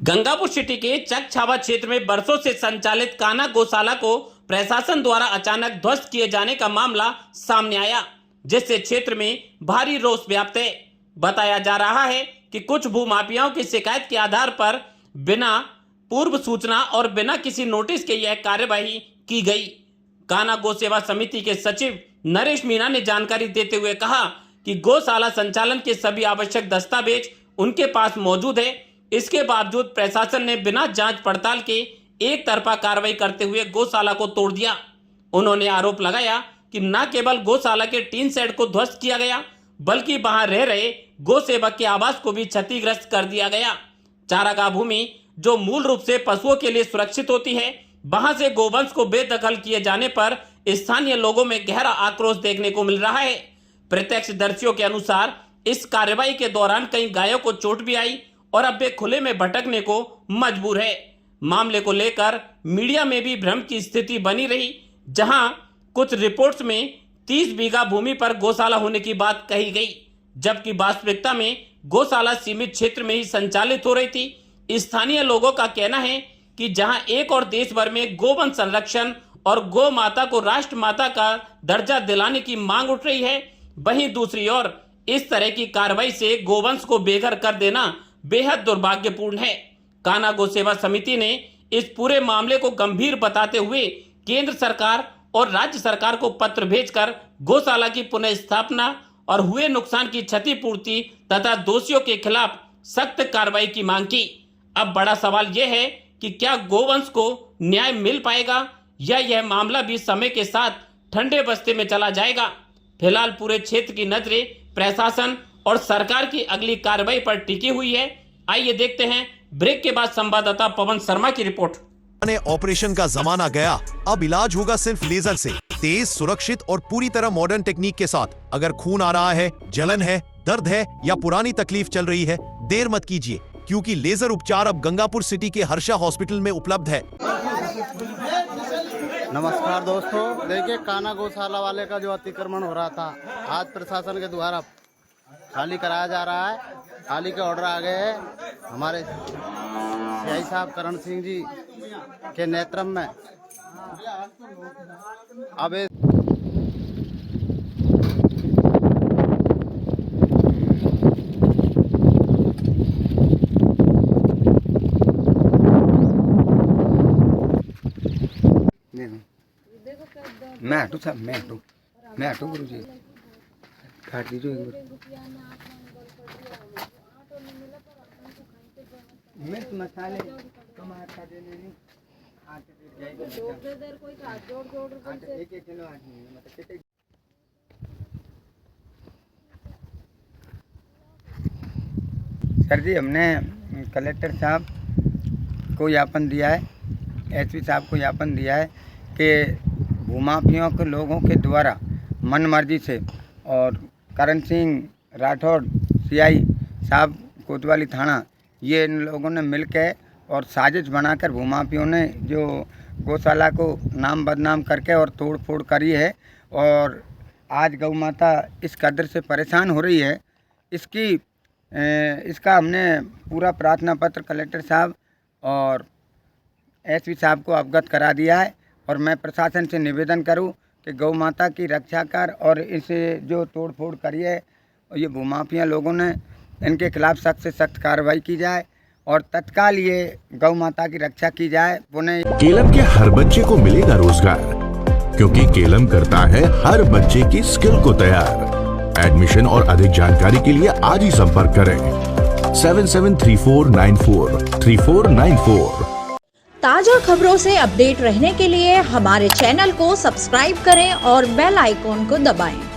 Gangapur city के चक छावा क्षेत्र में बरसों से संचालित कान्हा गौशाला को प्रशासन द्वारा अचानक ध्वस्त किए जाने का मामला सामने आया, जिससे क्षेत्र में भारी रोष व्याप्त है। बताया जा रहा है कि कुछ भूमाफियाओं की शिकायत के आधार पर बिना पूर्व सूचना और बिना किसी नोटिस के यह कार्यवाही की गई। कान्हा गौ सेवा समिति के सचिव नरेश मीणा ने जानकारी देते हुए कहा कि गौशाला संचालन के सभी आवश्यक दस्तावेज उनके पास मौजूद है। इसके बावजूद प्रशासन ने बिना जांच पड़ताल के एक तरफा कार्रवाई करते हुए गौशाला को तोड़ दिया। उन्होंने आरोप लगाया कि न केवल गौशाला के टीन शेड को ध्वस्त किया गया, बल्कि वहां रह रहे गौ सेवक के आवास को भी क्षतिग्रस्त कर दिया गया। चारागाह भूमि जो मूल रूप से पशुओं के लिए सुरक्षित होती है, वहां से गोवंश को बेदखल किए जाने पर स्थानीय लोगों में गहरा आक्रोश देखने को मिल रहा है। प्रत्यक्षदर्शियों के अनुसार इस कार्रवाई के दौरान कई गायों को चोट भी आई और अब वे खुले में भटकने को मजबूर है। मामले को लेकर मीडिया में भी भ्रम की स्थिति बनी रही, जहां कुछ रिपोर्ट्स में 30 बीघा भूमि पर गौशाला होने की बात कही गई, जबकि वास्तविकता में गौशाला सीमित क्षेत्र में ही संचालित हो रही थी। स्थानीय लोगों का कहना है कि जहां एक और देश भर में गोवंश संरक्षण और गौ माता को राष्ट्र माता का दर्जा दिलाने की मांग उठ रही है, वहीं दूसरी ओर इस तरह की कार्रवाई से गोवंश को बेघर कर देना बेहद दुर्भाग्यपूर्ण है। कान्हा गौ सेवा समिति ने इस पूरे मामले को गंभीर बताते हुए केंद्र सरकार और राज्य सरकार को पत्र भेजकर गौशाला की पुनः स्थापना और हुए नुकसान की क्षतिपूर्ति तथा दोषियों के खिलाफ सख्त कार्रवाई की मांग की। अब बड़ा सवाल यह है कि क्या गोवंश को न्याय मिल पाएगा या यह मामला भी समय के साथ ठंडे बस्ते में चला जाएगा। फिलहाल पूरे क्षेत्र की नजरें प्रशासन और सरकार की अगली कार्रवाई पर टिकी हुई है। आइए देखते हैं ब्रेक के बाद संवाददाता पवन शर्मा की रिपोर्ट। ऑपरेशन का जमाना गया, अब इलाज होगा सिर्फ लेजर से, तेज, सुरक्षित और पूरी तरह मॉडर्न टेक्निक के साथ। अगर खून आ रहा है, जलन है, दर्द है या पुरानी तकलीफ चल रही है, देर मत कीजिए, क्योंकि लेजर उपचार अब गंगापुर सिटी के हर्षा हॉस्पिटल में उपलब्ध है। नमस्कार दोस्तों, देखिए कान्हा गौशाला वाले का जो अतिक्रमण हो रहा था, आज प्रशासन के द्वारा खाली कराया जा रहा है। खाली के ऑर्डर आ गए हैं हमारे सीआई साहब करण सिंह जी के नेतृत्व में। अब मैं हटू साहब, मैं हटू गुरु जी, काट दीजिए मिर्च मसाले टमाटर देने एक किलो मतलब। सर जी, हमने कलेक्टर साहब को ज्ञापन दिया है, एसपी साहब को ज्ञापन दिया है कि भूमाफियों के लोगों के द्वारा मन मर्जी से, और करण सिंह राठौड़ सीआई साहब कोतवाली थाना, ये इन लोगों ने मिलकर और साजिश बनाकर भूमाफियों ने जो गौशाला को नाम बदनाम करके और तोड़ फोड़ करी है, और आज गौ माता इस कदर से परेशान हो रही है। इसका हमने पूरा प्रार्थना पत्र कलेक्टर साहब और एसपी साहब को अवगत करा दिया है, और मैं प्रशासन से निवेदन करूं कि गौ माता की रक्षा कर और इसे जो तोड़ फोड़ करी है ये भूमाफिया लोगों ने, इनके खिलाफ सख्त से सख्त कार्रवाई की जाए और तत्काल ये गौ माता की रक्षा की जाए। पुणे केलम के हर बच्चे को मिलेगा रोजगार, क्योंकि केलम करता है हर बच्चे की स्किल को तैयार। एडमिशन और अधिक जानकारी के लिए आज ही संपर्क करें 7734943494। ताजा खबरों से अपडेट रहने के लिए हमारे चैनल को सब्सक्राइब करें और बेल आइकॉन को दबाएं।